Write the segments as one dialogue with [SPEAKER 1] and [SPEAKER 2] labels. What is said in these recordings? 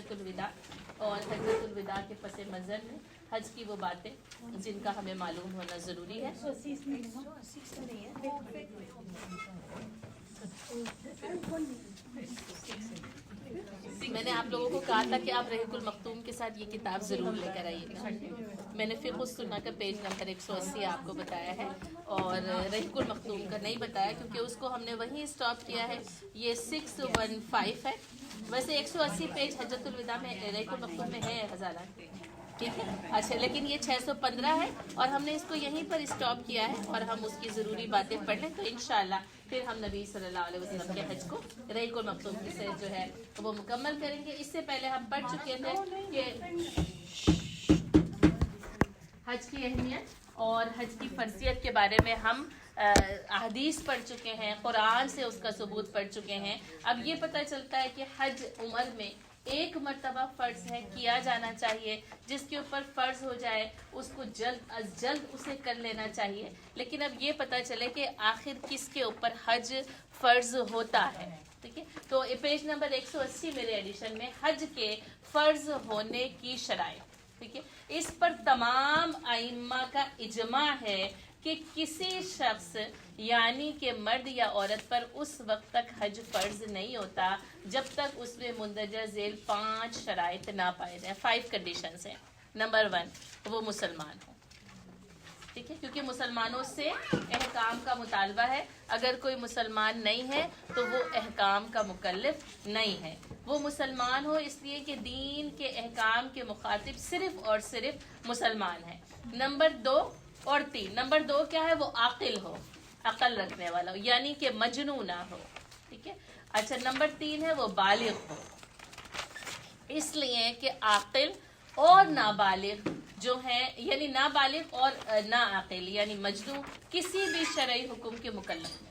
[SPEAKER 1] हज्जतुल विदा, और हज्जतुल विदा के पस मंज़र में हज की वो बातें जिनका हमें मालूम होना ज़रूरी है। मैंने आप लोगों को कहा था कि आप रहीकुल मखतूम के साथ ये किताब ज़रूर लेकर आइएगा। मैंने फ़िक़्ह सुन्नह का पेज नंबर 180 आपको बताया है और रहीकुल मखतूम का नहीं बताया क्योंकि उसको हमने वहीं स्टॉप किया है। ये 615 है। वैसे 180 पेज हज्जतुल विदा में रहीकुल मखतूम में है हज़ारा, ठीक है। अच्छा, लेकिन ये 615 है और हमने इसको यहीं पर स्टॉप किया है और हम उसकी ज़रूरी बातें पढ़ लें तो इंशाअल्लाह फिर हम नबी सल्लल्लाहु अलैहि वसल्लम के हज को रहीकुल मखतूम से जो है वो मुकम्मल करेंगे। इससे पहले हम पढ़ चुके थे कि हज की अहमियत और हज की फ़र्जियत के बारे में हम अहदीस पढ़ चुके हैं, कुरान से उसका सबूत पढ़ चुके हैं। अब ये पता चलता है कि हज उम्र में एक मर्तबा फ़र्ज है, किया जाना चाहिए। जिसके ऊपर फ़र्ज हो जाए उसको जल्द अज जल्द उसे कर लेना चाहिए। लेकिन अब ये पता चले कि आखिर किसके ऊपर हज फ़र्ज होता है, ठीक है। तो पेज नंबर 180 मेरे एडिशन में हज के फ़र्ज होने की शराइत, ठीक है। इस पर तमाम आइम्मा का इजमा है कि किसी शख्स यानी कि मर्द या औरत पर उस वक्त तक हज फ़र्ज नहीं होता जब तक उसमें मुंदरजा झेल 5 शराइत ना पाए जाए। 5 कंडीशंस हैं। नंबर 1, वो मुसलमान हो, ठीक है, क्योंकि मुसलमानों से अहकाम का मुतालबा है। अगर कोई मुसलमान नहीं है तो वो अहकाम का मुकल्लफ नहीं है। वो मुसलमान हो इसलिए कि दीन के अहकाम के मुखातिब सिर्फ और सिर्फ मुसलमान है। नंबर 2 और 3। नंबर 2 क्या है? वो आकिल हो, अकल रखने वाला हो, यानी कि मजनू ना हो, ठीक है। अच्छा, नंबर 3 है वो बालिग हो, इसलिए कि आकिल और नाबालिग जो हैं, यानी नाबालिग और ना आकिल यानी मजनू किसी भी शरई हुक्म के मुकल्लफ नहीं।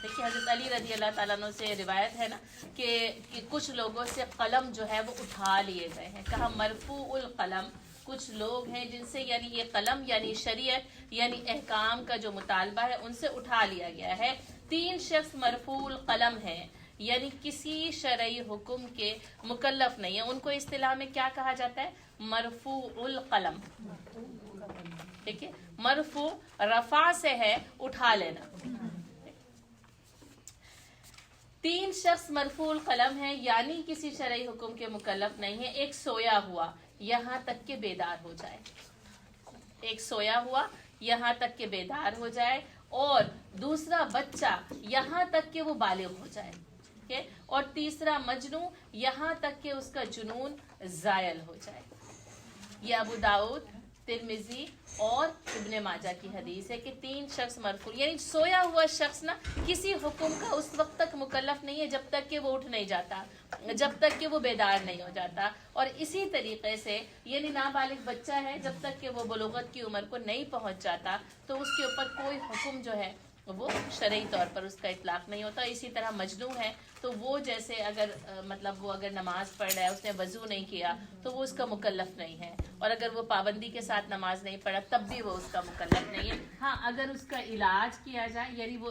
[SPEAKER 1] देखिए हज़रत अली रज़ी अल्लाह ताला अन्हु से रिवायत है ना कि कुछ लोगों से कलम जो है वो उठा लिए गए हैं। कहा मरफूउल कलम, कुछ लोग हैं जिनसे यानी ये कलम यानी शरीयत यानी अहकाम का जो मुतालबा है उनसे उठा लिया गया है। 3 शख्स मरफूउल कलम है यानी किसी शरई हुक्म के मुकल्लफ नहीं है। उनको इस्तिलाह में क्या कहा जाता है? मरफूउल कलम, ठीक है। मरफू रफा से है उठा लेना। 3 शख्स मरफूल कलम है यानी किसी शरई हुक्म के मुकल्लफ नहीं है। एक सोया हुआ यहाँ तक के बेदार हो जाए, एक सोया हुआ यहाँ तक के बेदार हो जाए, और दूसरा बच्चा यहाँ तक के वो बालिग हो जाए, ठीक है। और तीसरा मजनू यहाँ तक के उसका जुनून ज़ायल हो जाए। ये अबू दाऊद, तिरमिजी और इब्ने माजा की हदीस है कि 3 शख्स मरफूल यानी सोया हुआ शख्स ना किसी हुक्म का उस वक्त तक मुकल्लफ नहीं है जब तक कि वो उठ नहीं जाता, जब तक कि वो बेदार नहीं हो जाता। और इसी तरीके से यानी नाबालिग बच्चा है जब तक कि वो बलूगत की उम्र को नहीं पहुंच जाता तो उसके ऊपर कोई हुक्म जो है वो शरई तौर पर उसका इतलाक नहीं होता। इसी तरह मजनू है तो वो जैसे अगर मतलब वो अगर नमाज पढ़ रहा है, उसने वजू नहीं किया तो वो उसका मुकल्लफ नहीं है, और अगर वो पाबंदी के साथ नमाज नहीं पढ़ा तब भी वो उसका मुकल्लफ नहीं है। हाँ, अगर उसका इलाज किया जाए यानी वो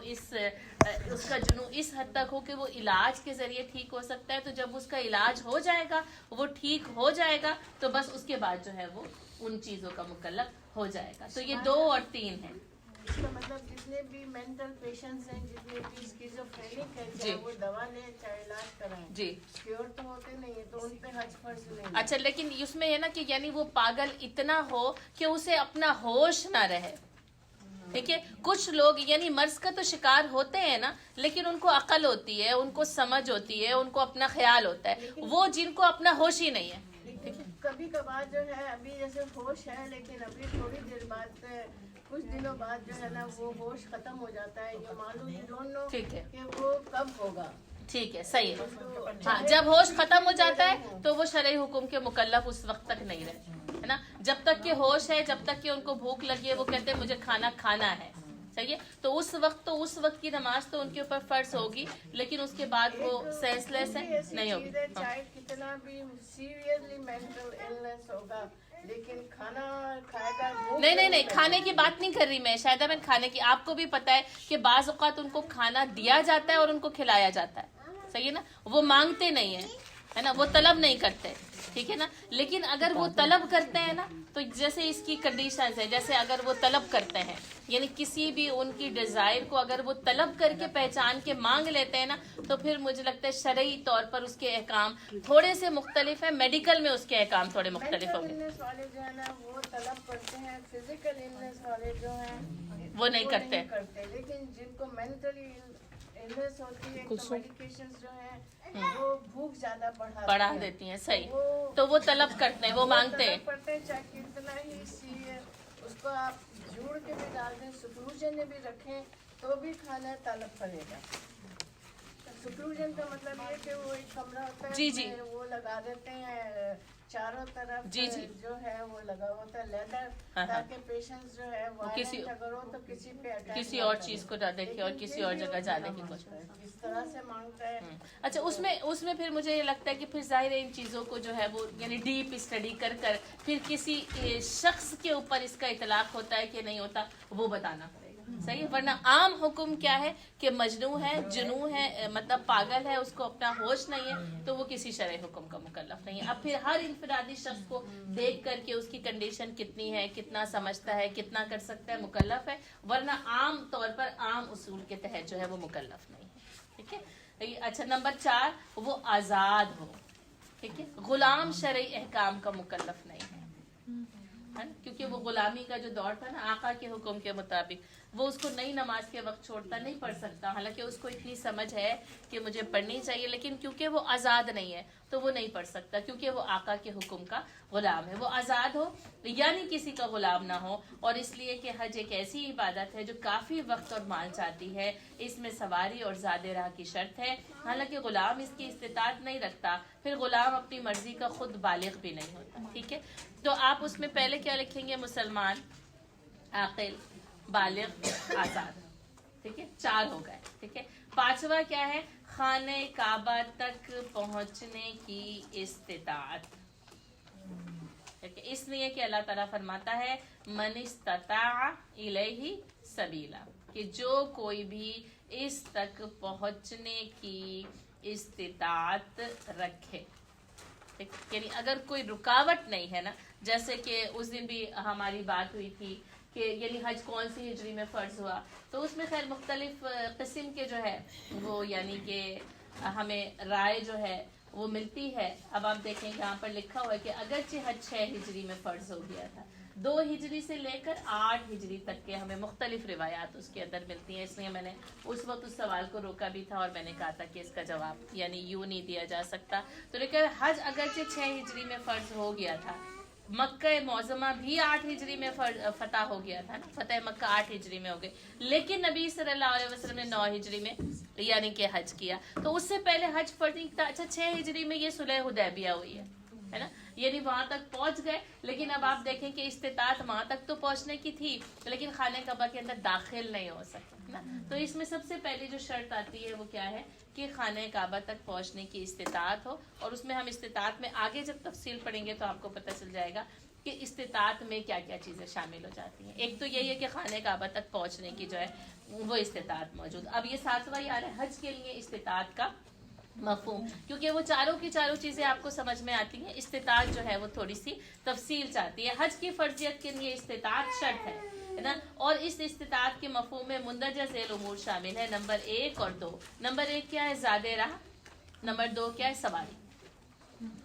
[SPEAKER 1] उसका जुनून इस हद तक हो कि वो इलाज के जरिए ठीक हो सकता है, तो जब उसका इलाज हो जाएगा, वो ठीक हो जाएगा, तो बस उसके बाद जो है वो उन चीज़ों का मुकल्लफ हो जाएगा। तो ये 2 और 3 है।
[SPEAKER 2] इसका मतलब जितने भी मेंटल पेशेंट्स हैं, जितने भी स्किज़ोफ्रेनिक हैं, चाहे वो दवा लें चाहे इलाज कराएं, जी क्योर तो होते नहीं है, तो उन पे हज फर्ज नहीं।
[SPEAKER 1] अच्छा, लेकिन उसमें है ना कि यानी वो पागल इतना हो कि उसे अपना होश ना रहे, ठीक है। कुछ लोग यानी मर्ज का तो शिकार होते हैं ना, लेकिन उनको अकल होती है, उनको समझ होती है, उनको अपना ख्याल होता है, वो जिनको अपना होश ही नहीं है।
[SPEAKER 2] कभी कभार जो है अभी जैसे होश है, लेकिन अभी थोड़ी देर बाद कुछ दिनों बाद जो है ना वो होश खत्म हो जाता है। ये मालूम ही दोनों
[SPEAKER 1] ठीक है
[SPEAKER 2] कि वो कब होगा।
[SPEAKER 1] ठीक है, सही है। हाँ, जब होश खत्म हो जाता है तो वो शरई हुक्म के मुकल्लफ उस वक्त तक नहीं रहते, है ना। जब तक के होश है, जब तक कि उनको भूख लगी है, वो कहते हैं मुझे खाना खाना है, सही है। तो उस वक्त की नमाज तो उनके ऊपर फर्ज होगी, लेकिन उसके बाद वो सेंसलेस है, नहीं होगी।
[SPEAKER 2] चाहे कितना भी सीरियसली मेंटल इलनेस होगा, लेकिन खाना खाएगा।
[SPEAKER 1] नहीं, खाने की बात नहीं कर रही मैं, शायद मैं खाने की, आपको भी पता है कि बाज़ औक़ात उनको खाना दिया जाता है और उनको खिलाया जाता है, सही है ना, वो मांगते नहीं है, ہے نا, وہ طلب نہیں کرتے, ٹھیک ہے نا. لیکن اگر وہ طلب کرتے ہیں نا, تو جیسے اس کی کنڈیشنز ہے, جیسے اگر وہ طلب کرتے ہیں, یعنی کسی بھی ان کی ڈیزائر کو اگر وہ طلب کر کے پہچان کے مانگ لیتے ہیں نا, تو پھر مجھے لگتا ہے شرعی طور پر اس کے احکام تھوڑے سے مختلف ہیں, میڈیکل میں اس کے احکام تھوڑے مختلف ہوں گے.
[SPEAKER 2] والے جو ہے نا وہ طلب کرتے ہیں, فزیکل النس والے جو ہیں
[SPEAKER 1] وہ نہیں کرتے.
[SPEAKER 2] لیکن جن کو مینٹلی النس ہوتی ہے تو میڈیکیشنز جو ہیں وہ بھوک زیادہ بڑھا
[SPEAKER 1] دیتی ہیں, صحیح, تو وہ طلب کرتے ہیں, وہ مانگتے ہیں.
[SPEAKER 2] چاہے کتنا ہی اس کو آپ جوڑ کے بھی ڈال دیں, سکروجن میں بھی رکھیں تو بھی کھانا طلب کرے گا. سکروجن کا مطلب یہ کہ وہ ایک کمرہ ہوتا ہے, وہ لگا دیتے ہیں چاروں طرف, جو ہے وہ لگا ہوتا ہے لیدر, تاکہ پیشنٹ جو ہے اگر ہو تو کسی
[SPEAKER 1] اور چیز کو نہ دیکھے اور کسی اور جگہ جانے کی کوشش کرے.
[SPEAKER 2] اس طرح سے مانگتا ہے.
[SPEAKER 1] اچھا, اس میں پھر مجھے یہ لگتا ہے کہ پھر ظاہر ہے ان چیزوں کو جو ہے وہ یعنی ڈیپ اسٹڈی کر پھر کسی شخص کے اوپر اس کا اطلاق ہوتا ہے کہ نہیں ہوتا, وہ بتانا پڑے گا, صحیح ہے. ورنہ عام حکم کیا ہے کہ مجنون ہے, جنون ہے, مطلب پاگل ہے, اس کو اپنا ہوش نہیں ہے, تو وہ کسی شرعی حکم کا مکلف نہیں ہے. اب پھر ہر انفرادی شخص کو دیکھ کر کے اس کی کنڈیشن کتنی ہے, کتنا سمجھتا ہے, کتنا کر سکتا ہے, مکلف ہے. ورنہ عام طور پر عام اصول کے تحت جو ہے وہ مکلف نہیں ہے, ٹھیک ہے. اچھا, نمبر 4, وہ آزاد ہو, ٹھیک ہے. غلام شرعی احکام کا مکلف نہیں ہے, کیونکہ وہ غلامی کا جو دور تھا نا, آقا کے حکم کے مطابق وہ اس کو نئی نماز کے وقت چھوڑتا نہیں پڑھ سکتا, حالانکہ اس کو اتنی سمجھ ہے کہ مجھے پڑھنی چاہیے, لیکن کیونکہ وہ آزاد نہیں ہے تو وہ نہیں پڑھ سکتا, کیونکہ وہ آقا کے حکم کا غلام ہے. وہ آزاد ہو یعنی کسی کا غلام نہ ہو, اور اس لیے کہ حج ایک ایسی عبادت ہے جو کافی وقت اور مال چاہتی ہے, اس میں سواری اور زادِ راہ کی شرط ہے, حالانکہ غلام اس کی استطاعت نہیں رکھتا, پھر غلام اپنی مرضی کا خود بالغ بھی نہیں ہوتا, ٹھیک ہے. تو آپ اس میں پہلے کیا لکھیں گے؟ مسلمان, عاقل, بالغ, آزاد, ٹھیک ہے. 4 ہو گئے, ٹھیک ہے. 5واں کیا ہے؟ خانہ کعبہ تک پہنچنے کی استطاعت. اس لیے کہ اللہ تعالیٰ فرماتا ہے من استطاع الیہ سبیلا, کہ جو کوئی بھی اس تک پہنچنے کی استطاعت رکھے, یعنی اگر کوئی رکاوٹ نہیں ہے نا, جیسے کہ اس دن بھی ہماری بات ہوئی تھی کہ یعنی حج کون سی ہجری میں فرض ہوا, تو اس میں خیر مختلف قسم کے جو ہے وہ یعنی کہ ہمیں رائے جو ہے وہ ملتی ہے. اب آپ دیکھیں یہاں پر لکھا ہوا ہے کہ اگرچہ حج 6 ہجری میں فرض ہو گیا تھا, 2 ہجری سے لے کر 8 ہجری تک کے ہمیں مختلف روایات اس کے اندر ملتی ہیں. اس لیے میں نے اس وقت اس سوال کو روکا بھی تھا, اور میں نے کہا تھا کہ اس کا جواب یعنی یوں نہیں دیا جا سکتا. تو لیکن حج اگرچہ 6 ہجری میں فرض ہو گیا تھا, مکہ معظمہ بھی 8 ہجری میں فتح ہو گیا تھا نا, فتح مکہ 8 ہجری میں ہو گئی, لیکن نبی صلی اللہ علیہ وسلم نے 9 ہجری میں یعنی کہ حج کیا. تو اس سے پہلے حج فرض نہیں تھا. اچھا, 6 ہجری میں یہ صلح حدیبیہ ہوئی ہے نا, یعنی وہاں تک پہنچ گئے, لیکن اب آپ دیکھیں کہ استطاعت وہاں تک تو پہنچنے کی تھی, لیکن خانہ کعبہ کے اندر داخل نہیں ہو سکے نا. تو اس میں سب سے پہلی جو شرط آتی ہے وہ کیا ہے کہ خانہ کعبہ تک پہنچنے کی استطاعت ہو. اور اس میں ہم استطاعت میں آگے جب تفصیل پڑھیں گے تو آپ کو پتہ چل جائے گا کہ استطاعت میں کیا کیا چیزیں شامل ہو جاتی ہیں. ایک تو یہی ہے کہ خانہ کعبہ تک پہنچنے کی جو ہے وہ استطاعت موجود. اب یہ 7واں آ رہا ہے حج کے لیے استطاعت کا مفہوم, کیونکہ وہ چاروں کی چاروں چیزیں آپ کو سمجھ میں آتی ہیں. استطاعت جو ہے وہ تھوڑی سی تفصیل چاہتی ہے. حج کی فرضیت کے لیے استطاعت شرط ہے نا, اور اس استطاعت کے مفہوم میں مندرجہ ذیل امور شامل ہے. نمبر 1 اور 2. نمبر 1 کیا ہے؟ زادِ راہ. نمبر 2 کیا ہے؟ سواری.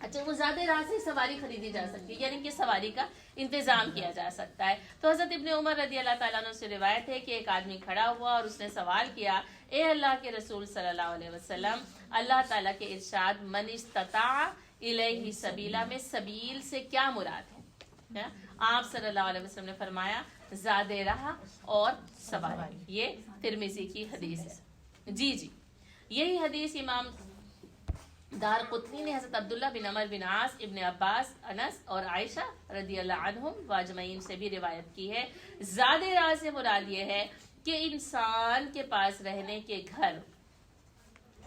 [SPEAKER 1] اچھا, وہ زیادہ راہ سے سواری خریدی جا سکتی ہے, یعنی کہ سواری کا انتظام کیا جا سکتا ہے. تو حضرت ابن عمر رضی اللہ تعالیٰ عنہ سے روایت ہے کہ ایک آدمی کھڑا ہوا اور اس نے سوال کیا, اے اللہ کے رسول صلی اللہ علیہ وسلم, اللہ تعالیٰ کے ارشاد من استطاع الیہ سبیلا میں سبیل سے کیا مراد ہے؟ آپ صلی اللہ علیہ وسلم نے فرمایا زادِ راہ اور سواری. یہ ترمذی کی حدیث ہے. جی, یہی حدیث امام دار قطنی نے حضرت عبداللہ بن عمر بن عاص, ابن عباس, انس اور عائشہ رضی اللہ عنہم واجمعین سے بھی روایت کی ہے. زادِ راہ سے مراد یہ ہے کہ انسان کے پاس رہنے کے گھر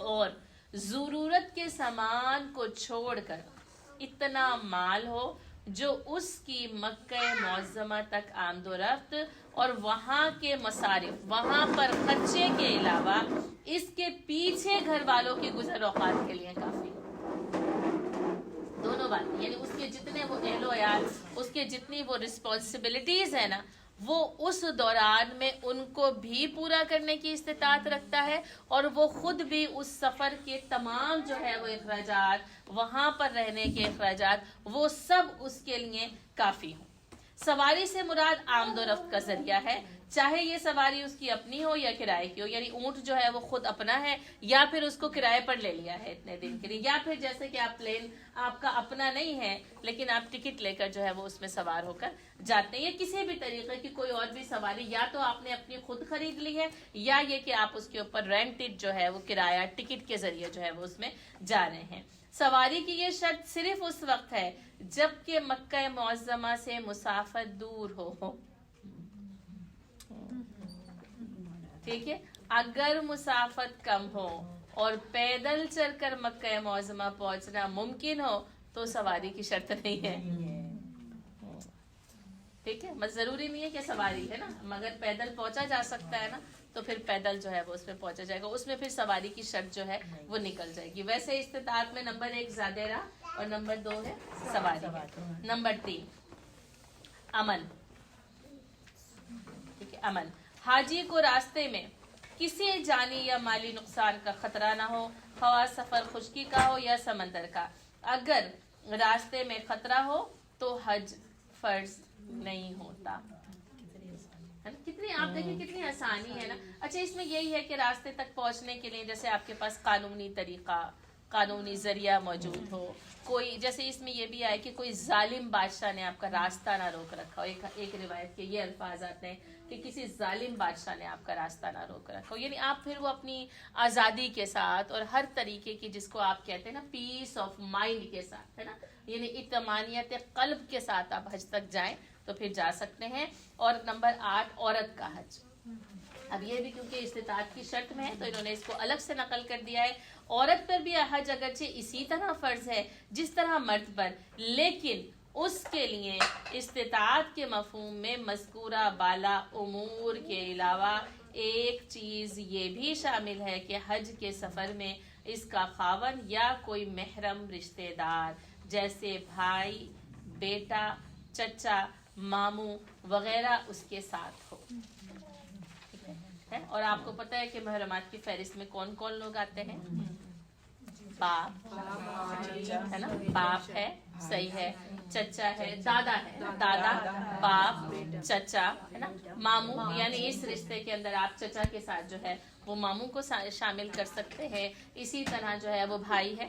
[SPEAKER 1] اور ضرورت کے سامان کو چھوڑ کر اتنا مال ہو جو اس کی مکہ معظمہ تک آمد و رفت اور وہاں کے مصارف, وہاں پر خرچے کے علاوہ اس کے پیچھے گھر والوں کی گزر اوقات کے لیے کافی. बात, यानी उसके जितने वो अहलो यार, उसके जितनी वो रिस्पॉन्सिबिलिटीज है ना, वो उस दौरान में उनको भी पूरा करने की इस्तिताअत रखता है, और वो खुद भी उस सफ़र के तमाम जो है वो अखराजात, वहाँ पर रहने के अखराजात, वो सब उसके लिए काफ़ी हों। सवारी से मुराद आमदोरफ्त का जरिया है, चाहे ये सवारी उसकी अपनी हो या किराए की हो, यानी ऊंट जो है वो खुद अपना है या फिर उसको किराए पर ले लिया है इतने दिन के लिए, या फिर जैसे कि आप प्लेन आपका अपना नहीं है लेकिन आप टिकट लेकर जो है वो उसमें सवार होकर जाते हैं, या किसी भी तरीके की कोई और भी सवारी, या तो आपने अपनी खुद खरीद ली है, या ये कि आप उसके ऊपर रेंटेड जो है वो किराया टिकट के जरिए जो है वो उसमें जा रहे हैं। सवारी की ये शर्त सिर्फ उस वक्त है जबकि मक्का मुअज़्ज़मा से मुसाफिर दूर हो। ठीक है, अगर मुसाफत कम हो और पैदल चलकर मक्का मुअज़्ज़मा पहुंचना मुमकिन हो तो सवारी की शर्त नहीं है। ठीक है, मत जरूरी नहीं है कि सवारी है ना, मगर पैदल पहुंचा जा सकता है ना, तो फिर पैदल जो है वो उसमें पहुंचा जाएगा, उसमें फिर सवारी की शर्त जो है वो निकल जाएगी। वैसे इस्तिताअत में नंबर 1 ज़ादेरा और नंबर 2 है सवारी। नंबर 3 अमन। ठीक है, अमन, हाजी को रास्ते में किसी जानी या माली नुकसान का खतरा ना हो, खवा सफर खुश्की का हो या समंदर का। अगर रास्ते में खतरा हो तो हज फर्ज नहीं होता। है ना, कितनी आप देखिए कितनी आसानी है ना। अच्छा, इसमें यही है कि रास्ते तक पहुंचने के लिए जैसे आपके पास कानूनी तरीका, कानूनी जरिया मौजूद हो, कोई जैसे इसमें ये भी आए कि कोई जालिम बादशाह ने आपका रास्ता ना रोक रखा हो। एक रिवायत के ये अल्फाज आते हैं कि किसी जालिम बादशाह ने आपका रास्ता ना रोक रखा हो, यानी आप फिर वो अपनी आज़ादी के साथ और हर तरीके की, जिसको आप कहते हैं ना पीस ऑफ माइंड के साथ, है ना, यानी इत्मानियत क़ल्ब के साथ आप हज तक जाएं तो फिर जा सकते हैं। और नंबर 8 औरत का हज। अब ये भी क्योंकि इस्तिताअत की शर्त में है तो इन्होंने इसको अलग से नकल कर दिया है। औरत पर भी हज अगरचे इसी तरह फर्ज है जिस तरह मर्द पर, लेकिन उसके लिए इस्तिताअत के मफहूम में मज़कूरा बाला उमूर के अलावा एक चीज़ ये भी शामिल है कि हज के सफ़र में इसका खावन या कोई महरम रिश्तेदार जैसे भाई, बेटा, चचा, मामू वगैरह उसके साथ हो। है, और आपको पता है कि महरमात की फहरिस्त में कौन कौन लोग आते हैं? बाप है ना, बाप है, सही है, चचा है, दादा है, दादा, बाप, चचा, है ना, मामू, यानी इस रिश्ते के अंदर आप चचा के साथ जो है वो मामू को शामिल कर सकते हैं। इसी तरह जो है वो भाई है,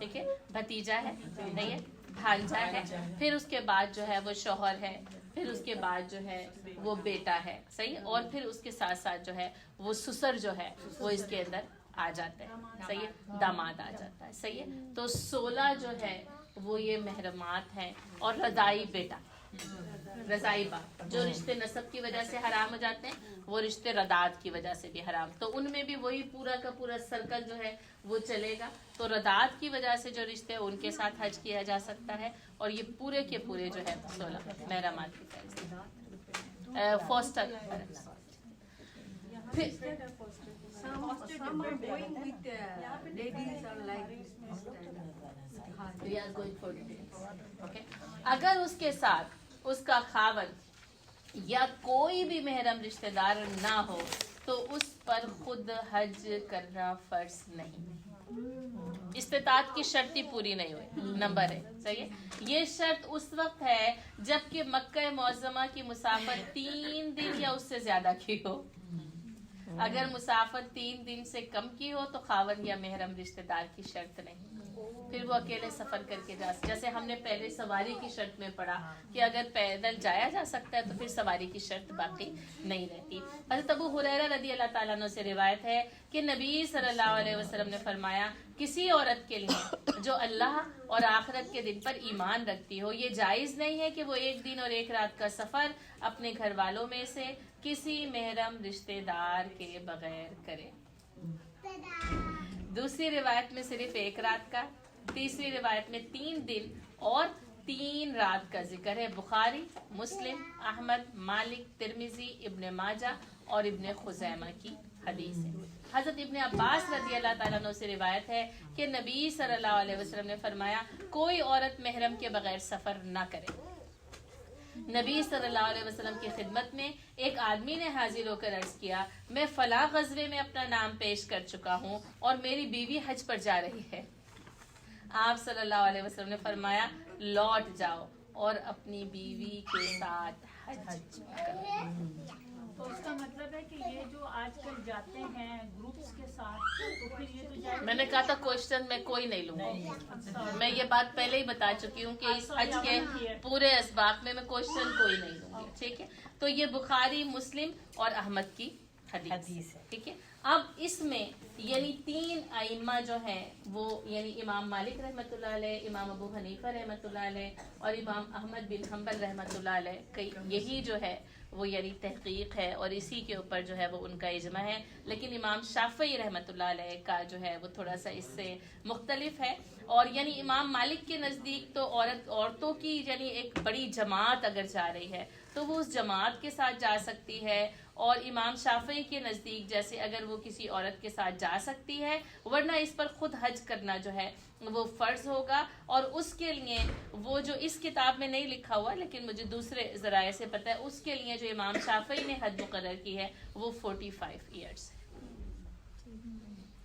[SPEAKER 1] ठीक है, भतीजा है, नहीं है, भांजा है, फिर उसके बाद जो है वो शौहर है, फिर उसके बाद जो है वो बेटा है, सही, और फिर उसके साथ साथ जो है वो ससुर जो है वो इसके अंदर आ जाते हैं, सही है, दामाद आ जाता है, सही है। तो 16 जो है वो ये महरमात हैं। और रज़ाई बेटा, रज़ाई बाप, जो रिश्ते नसब की वजह से हराम हो जाते हैं वो रिश्ते रदात की वजह से भी हराम, तो उनमें भी वही पूरा का पूरा सर्कल जो है वो चलेगा। तो रदात की वजह से जो रिश्ते हैं उनके साथ हज किया जा सकता है। और ये पूरे के पूरे जो है 16 महरमात की फहरिस्त। फोस्टर अगर उसके साथ उसका खावन या कोई भी महरम रिश्तेदार ना हो तो उस पर खुद हज करना फर्ज नहीं। इस्तिताअत की शर्त ही पूरी नहीं हुई, नंबर है, सही है। ये शर्त उस वक्त है जबकि मक्का मुअज़्ज़मा की मुसाफत 3 दिन या उससे ज्यादा की हो। अगर मुसाफत 3 दिन से कम की हो तो खावन या महरम रिश्तेदार की शर्त नहीं, फिर वो अकेले सफर करके जा, जैसे हमने पहले सवारी की शर्त में पढ़ा कि अगर पैदल जाया जा सकता है तो फिर सवारी की शर्त बाकी नहीं रहती। हज़रत अबू हुरैरा रज़ी अल्लाह ताला अन्हु से रिवायत है कि नबी सल्लल्लाहु अलैहि वसल्लम ने फरमाया, किसी औरत के लिए जो अल्लाह और आखिरत के दिन पर ईमान रखती हो, ये जायज़ नहीं है कि वो 1 दिन और 1 रात का सफ़र अपने घर वालों में से किसी महरम रिश्तेदार के बगैर करे। दूसरी रिवायत में सिर्फ 1 रात का, तीसरी रिवायत में 3 दिन और 3 रात का जिक्र है। बुखारी, मुस्लिम, अहमद, मालिक, तिरमिजी, इब्न माजा और इब्न खुज़ैमा की हदीस है। हजरत इब्ने अब्बास रजी अल्लाह ताला अन्हु से रिवायत है कि नबी सल्लल्लाहु अलैहि वसल्लम ने फरमाया कोई औरत महरम के बगैर सफर ना करे। नबी सल्लल्लाहु अलैहि वसल्लम की खिदमत में एक आदमी ने हाजिर होकर अर्ज किया, मैं फला गज़वे में अपना नाम पेश कर चुका हूँ और मेरी बीवी हज पर जा रही है। आप सल्लल्लाहु अलैहि वसल्लम ने फरमाया लौट जाओ और अपनी बीवी के साथ हज करो।
[SPEAKER 3] तो इसका मतलब है कि ये जो आजकल जाते हैं ग्रुप्स के साथ, तो फिर ये तो जाए।
[SPEAKER 1] मैंने कहा था क्वेश्चन मैं कोई नहीं लूंगा, मैं ये बात पहले ही बता चुकी हूँ कि इस हज के पूरे असबाब में मैं क्वेश्चन कोई नहीं लूंगी, ठीक है। तो ये बुखारी, मुस्लिम और अहमद की हदीस है, ठीक है। अब इसमें यानी 3 आइम्मा जो हैं वो यानी इमाम मालिक रहमतुल्लाह अलैह, इमाम अबू हनीफा रहमतुल्लाह अलैह और इमाम अहमद बिन हम्बल रहमतुल्लाह अलैह, यही जो है वो यानी तहकीक है और इसी के ऊपर जो है वो उनका इजमा है। लेकिन इमाम शाफई रहमतुल्लाह अलैह का जो है वो थोड़ा सा इससे मुख्तलिफ है। और यानी इमाम मालिक के नज़दीक तो औरतों की यानी एक बड़ी जमात अगर जा रही है तो वो उस जमात के साथ जा सकती है, और इमाम शाफई के नज़दीक जैसे अगर वो किसी औरत के साथ जा सकती है, वरना इस पर खुद हज करना जो है वो फ़र्ज होगा। और उसके लिए वो जो इस किताब में नहीं लिखा हुआ लेकिन मुझे दूसरे ज़राए से पता है, उसके लिए जो इमाम शाफई ने हद मुकर्रर की है वो 45 ईयर्स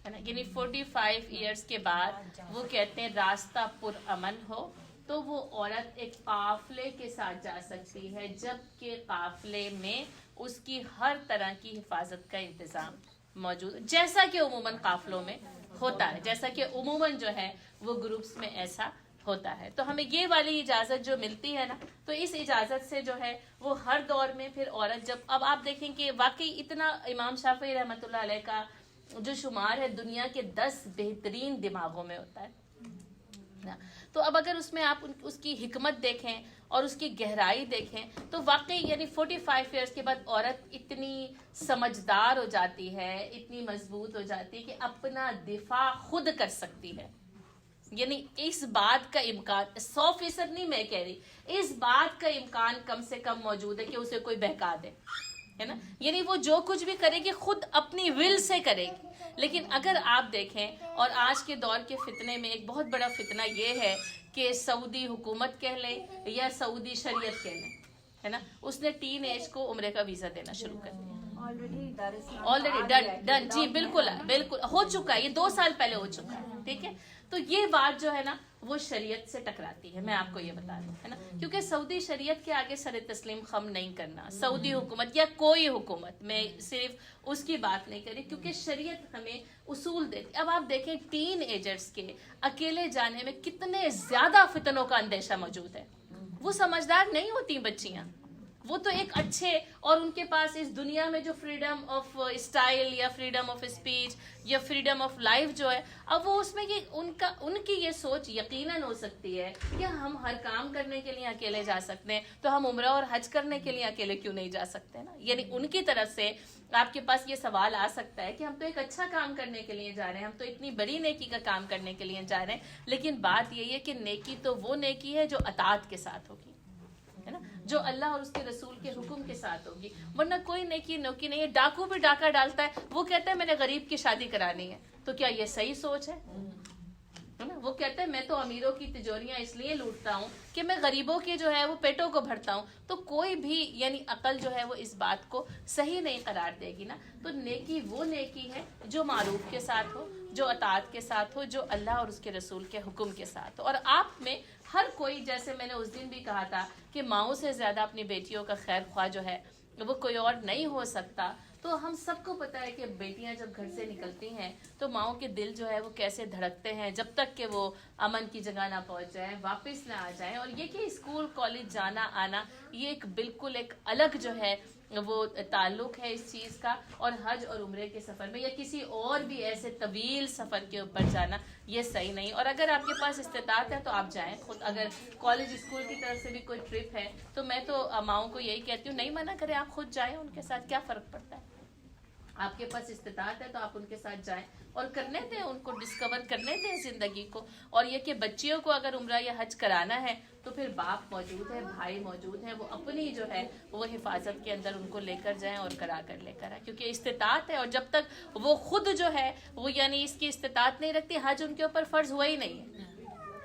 [SPEAKER 1] है ना। यानी 45 ईयर्स के बाद वो कहते हैं रास्ता पुरअमन हो तो वो औरत एक काफले के साथ जा सकती है, जबकि काफले में उसकी हर तरह की हिफाजत का इंतजाम मौजूद, जैसा कि उमूमन काफलों में होता है, जैसा कि उमूमन जो है वो ग्रुप्स में ऐसा होता है। तो हमें ये वाली इजाज़त जो मिलती है ना, तो इस इजाज़त से जो है वो हर दौर में फिर औरत जब, अब आप देखें कि वाकई इतना इमाम शाफी रहमतुल्लाह अलैह का जो शुमार है दुनिया के 10 बेहतरीन दिमागों में होता है ना। तो अब अगर उसमें आप उसकी हिकमत देखें और उसकी गहराई देखें तो वाकई यानी 45 ईयर्स के बाद औरत इतनी समझदार हो जाती है, इतनी मजबूत हो जाती है कि अपना दिफा खुद कर सकती है। यानी इस बात का इम्कान 100% नहीं मैं कह रही, इस बात का इम्कान कम से कम मौजूद है कि उसे कोई बहका दे, है ना। यानी वो जो कुछ भी करेगी खुद अपनी विल से करेगी। लेकिन अगर आप देखें, और आज के दौर के फितने में एक बहुत बड़ा फितना ये है कि सऊदी हुकूमत कह ले या सऊदी शरीयत कह ले, है ना, उसने टीन एज को उम्रे का वीजा देना शुरू कर दिया। ऑलरेडी डन जी, बिल्कुल बिल्कुल हो चुका है, ये 2 साल पहले हो चुका है, ठीक है। तो ये बात जो है ना वो शरीयत से टकराती है, मैं आपको ये बता दूं, है ना, क्योंकि सऊदी शरीयत के आगे सर तस्लीम खम नहीं करना। सऊदी हुकूमत या कोई हुकूमत, मैं सिर्फ उसकी बात नहीं करी, क्योंकि शरीयत हमें उसूल देती। अब आप देखें टीन एजर्स के अकेले जाने में कितने ज्यादा फितनों का अंदेशा मौजूद है। वो समझदार नहीं होती बच्चियां, वो तो एक अच्छे, और उनके पास इस दुनिया में जो फ्रीडम ऑफ स्टाइल या फ्रीडम ऑफ स्पीच या फ्रीडम ऑफ लाइफ जो है, अब वो उसमें ये उनकी ये सोच यकीनन हो सकती है कि हम हर काम करने के लिए अकेले जा सकते हैं, तो हम उम्रा और हज करने के लिए अकेले क्यों नहीं जा सकते ना। यानी उनकी तरफ से आपके पास ये सवाल आ सकता है कि हम तो एक अच्छा काम करने के लिए जा रहे हैं, हम तो इतनी बड़ी नेकी का काम करने के लिए जा रहे हैं, लेकिन बात यही है कि नेकी तो वो नेकी है जो अताअत के साथ होगी, है ना, जो अल्लाह और उसके रसूल के हुक्म के साथ होगी। वरना कोई नेकी नोकी नहीं है। डाकू भी डाका डालता है, वो कहता है मैंने गरीब की शादी करानी है, तो क्या ये सही सोच है ना। वो कहता है मैं तो अमीरों की तिजोरियां इसलिए लूटता हूँ कि मैं गरीबों के जो है वो पेटों को भरता हूँ। तो कोई भी यानी अकल जो है वो इस बात को सही नहीं करार देगी ना। तो नेकी वो नेकी है जो मारूफ के साथ हो, जो अताअत के साथ हो, जो अल्लाह और उसके रसूल के हुक्म के साथ हो। और आप में हर कोई, जैसे मैंने उस दिन भी कहा था कि माओं से ज्यादा अपनी बेटियों का खैर ख्वाह जो है वो कोई और नहीं हो सकता। तो हम सबको पता है कि बेटियां जब घर से निकलती हैं तो माओं के दिल जो है वो कैसे धड़कते हैं जब तक कि वो अमन की जगह ना पहुंच जाए, वापस ना आ जाए। और ये कि स्कूल कॉलेज जाना आना ये एक बिल्कुल एक अलग जो है वो ताल्लुक है इस चीज़ का। और हज और उम्रे के सफ़र में या किसी और भी ऐसे तवील सफ़र के ऊपर जाना ये सही नहीं। और अगर आपके पास इस्तेताअत है तो आप जाएं खुद। अगर कॉलेज स्कूल की तरफ से भी कोई ट्रिप है तो मैं तो माओं को यही कहती हूँ, नहीं मना करें, आप खुद जाएं उनके साथ, क्या फ़र्क पड़ता है। आपके पास इस्तिताअत है तो आप उनके साथ जाएं और करने दें, उनको डिस्कवर करने दें ज़िंदगी को। और ये कि बच्चियों को अगर उम्रा या हज कराना है तो फिर बाप मौजूद है, भाई मौजूद है, वो अपनी जो है वो हिफाजत के अंदर उनको लेकर जाएं और करा कर लेकर आए, क्योंकि इस्तिताअत है। और जब तक वो खुद जो है वो यानी इसकी इस्तिताअत नहीं रखती, हज उनके ऊपर फ़र्ज हुआ ही नहीं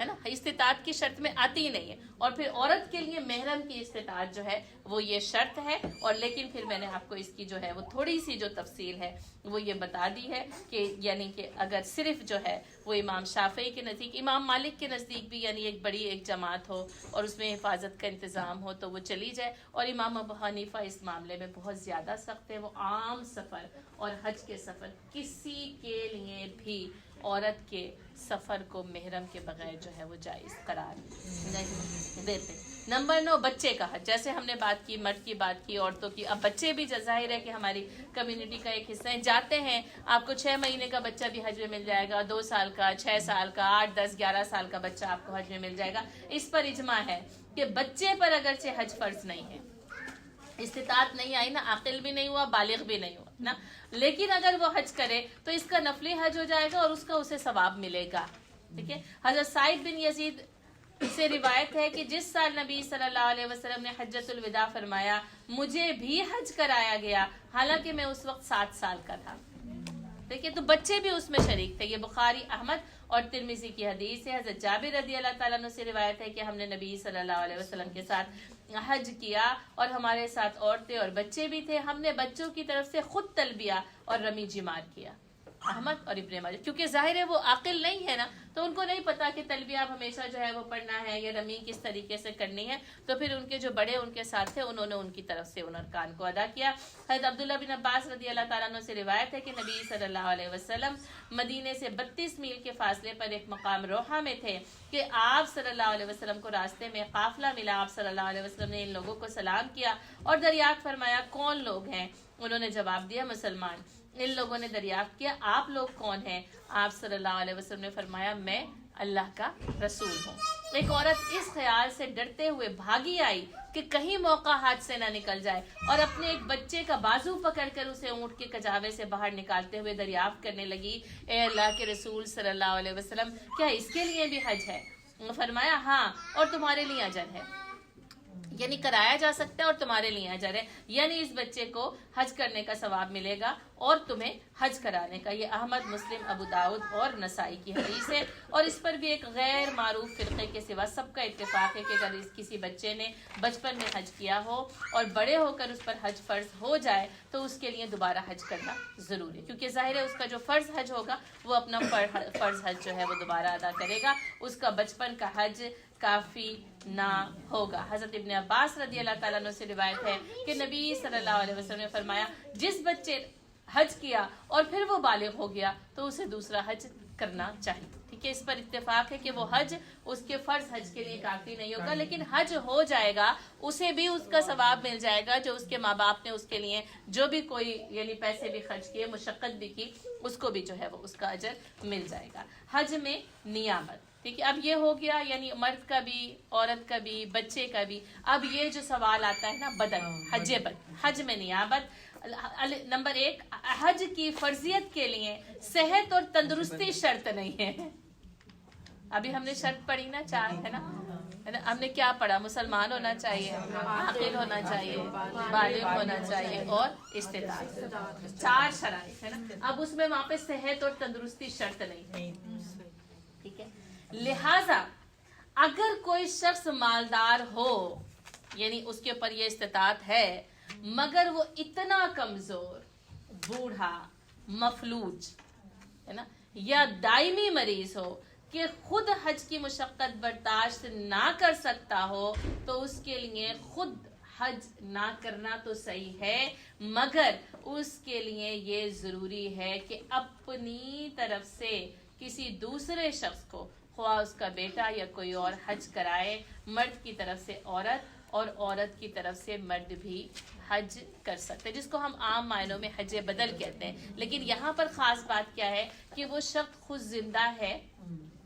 [SPEAKER 1] है ना, इस्तिताअत की शर्त में आती ही नहीं है। और फिर औरत के लिए महरम की इस्तिताअत जो है वो ये शर्त है। और लेकिन फिर मैंने आपको इसकी जो है वो थोड़ी सी जो तफसील है वो ये बता दी है कि यानी कि अगर सिर्फ जो है वो इमाम शाफी के नज़दीक, इमाम मालिक के नज़दीक भी यानी एक बड़ी एक जमात हो और उसमें हिफाजत का इंतज़ाम हो तो वो चली जाए। और इमाम अबू हनीफा इस मामले में बहुत ज़्यादा सख्त है, वो आम सफ़र और हज के सफ़र किसी के लिए भी औरत के सफ़र को महरम के बगैर जो है वो जायज़ करार नहीं देते। नंबर 9, बच्चे का हज। जैसे हमने बात की मर्द की, बात की औरतों की, अब बच्चे भी जाहिर है कि हमारी कम्युनिटी का एक हिस्सा है। जाते हैं, आपको 6 महीने का बच्चा भी हज में मिल जाएगा, 2 साल का, 6 साल का, 8, 10, 11 साल का बच्चा आपको हज में मिल जाएगा। इस पर इजमा है कि बच्चे पर अगरचे हज फ़र्ज नहीं है, इस्तिताअत नहीं आई ना, आकिल भी नहीं हुआ, बालिग भी नहीं हुआ ना, लेकिन अगर वो हज करे तो इसका नफली हज हो जाएगा और उसका उसे सवाब मिलेगा। ठीक है। हज़रत साइद बिन यजीद से रिवायत है कि जिस साल नबी सल्लल्लाहु अलैहि वसल्लम ने हज्जतुल विदा फरमाया, मुझे भी हज कराया गया, हालांकि मैं उस वक्त 7 साल का था। देखिए, तो बच्चे भी उसमें शरीक थे। ये बुखारी, अहमद और तिरमिजी की हदीस है। हज़रत जाबिर रज़ी अल्लाह ताला अन्हु से रिवायत है कि हमने नबी सल्लल्लाहु अलैहि वसल्लम के साथ हज किया और हमारे साथ औरतें और बच्चे भी थे। हमने बच्चों की तरफ से खुद तलबिया और रमी जिमार किया। अहमद और इब्ने माजा, क्योंकि जाहिर है वो आकिल नहीं है ना, तो उनको नहीं पता कि तलबिया हमेशा जो है वो पढ़ना है या रमी किस तरीके से करनी है। तो फिर उनके जो बड़े उनके साथ थे उन्होंने उनकी तरफ से उन अरकान को अदा किया। हज़रत अब्दुल्ला बिन अब्बास रज़ी अल्लाह ताला अन्हु से रिवायत है कि नबी सल्लल्लाहु अलैहि वसल्लम मदीने से 32 मील के फासले पर एक मकाम रोहा में थे कि आप सल्लल्लाहु अलैहि वसल्लम को रास्ते में काफिला मिला। आप सल्लल्लाहु अलैहि वसल्लम ने इन लोगों को सलाम किया और दरियाफ्त फरमाया, कौन लोग हैं? उन्होंने जवाब दिया, मुसलमान। इन लोगों ने दरियाफ्त किया, आप लोग कौन हैं? आप सल्लल्लाहु अलैहि वसल्लम ने फरमाया, मैं अल्लाह का रसूल हूँ। एक औरत इस ख्याल से डरते हुए भागी आई कि कहीं मौका हाथ से ना निकल जाए और अपने एक बच्चे का बाजू पकड़कर उसे ऊंट के कजावे से बाहर निकालते हुए दरियाफ्त करने लगी, ए अल्लाह के रसूल सल्लल्लाहु अलैहि वसल्लम, क्या इसके लिए भी हज है? फरमाया, हाँ, और तुम्हारे लिए अजर है, यानी कराया जा सकता है और तुम्हारे लिए अजर है, यानी इस बच्चे को हज करने का सवाब मिलेगा और तुम्हें हज कराने का। ये अहमद, मुस्लिम, अबू दाऊद और नसाई की हदीस है। और इस पर भी एक गैर मारूफ फिरके के सिवा सबका इत्तेफाक है कि अगर किसी बच्चे ने बचपन में हज किया हो और बड़े होकर उस पर हज फर्ज हो जाए तो उसके लिए दोबारा हज करना ज़रूरी है, क्योंकि जाहिर है उसका जो फ़र्ज हज होगा वो अपना फ़र्ज हज जो है वो दोबारा अदा करेगा, उसका बचपन का हज काफ़ी ना होगा। हज़रत इब्ने अब्बास रज़ी अल्लाह ताला अन्हु से रिवायत है कि नबी सल्लल्लाहु अलैहि वसल्लम ने फरमाया, जिस बच्चे हज किया और फिर वो बालिग हो गया तो उसे दूसरा हज करना चाहिए। ठीक है, इस पर इत्तेफाक है कि वो हज उसके फर्ज हज के लिए काफी नहीं होगा, लेकिन हज हो जाएगा, उसे भी उसका सवाब मिल जाएगा जो उसके माँ बाप ने उसके लिए जो भी कोई यानी पैसे भी खर्च किए, मुशक्कत भी की, उसको भी जो है वो उसका अजर मिल जाएगा। हज में नियामत, ठीक है, अब ये हो गया यानी मर्द का भी, औरत का भी, बच्चे का भी। अब ये जो सवाल आता है ना, बदन, हज में नियामत। नंबर 1, हज की फर्जियत के लिए सेहत और तंदुरुस्ती शर्त नहीं है। अभी हमने शर्त पढ़ी ना 4, है ना, हमने क्या पढ़ा? मुसलमान होना चाहिए, आकिल होना चाहिए, बालिग होना चाहिए और इस्तिताअत, 4 शराइत है ना। अब उसमें वहां पे सेहत और तंदुरुस्ती शर्त नहीं, ठीक है। लिहाजा अगर कोई शख्स मालदार हो, यानी उसके ऊपर ये इस्तिताअत है, मगर वो इतना कमजोर, बूढ़ा, मफलूज, है ना, या दायमी मरीज हो कि खुद हज की मुशक्कत बर्दाश्त ना कर सकता हो, तो उसके लिए खुद हज ना करना तो सही है, मगर उसके लिए ये जरूरी है कि अपनी तरफ से किसी दूसरे शख्स को, ख्वाह उसका बेटा या कोई और, हज कराए। मर्द की तरफ से औरत और औरत की तरफ से मर्द भी हज कर सकते हैं, जिसको हम आम मायनों में हज बदल कहते हैं। लेकिन यहाँ पर खास बात क्या है कि वो शख्स खुद जिंदा है,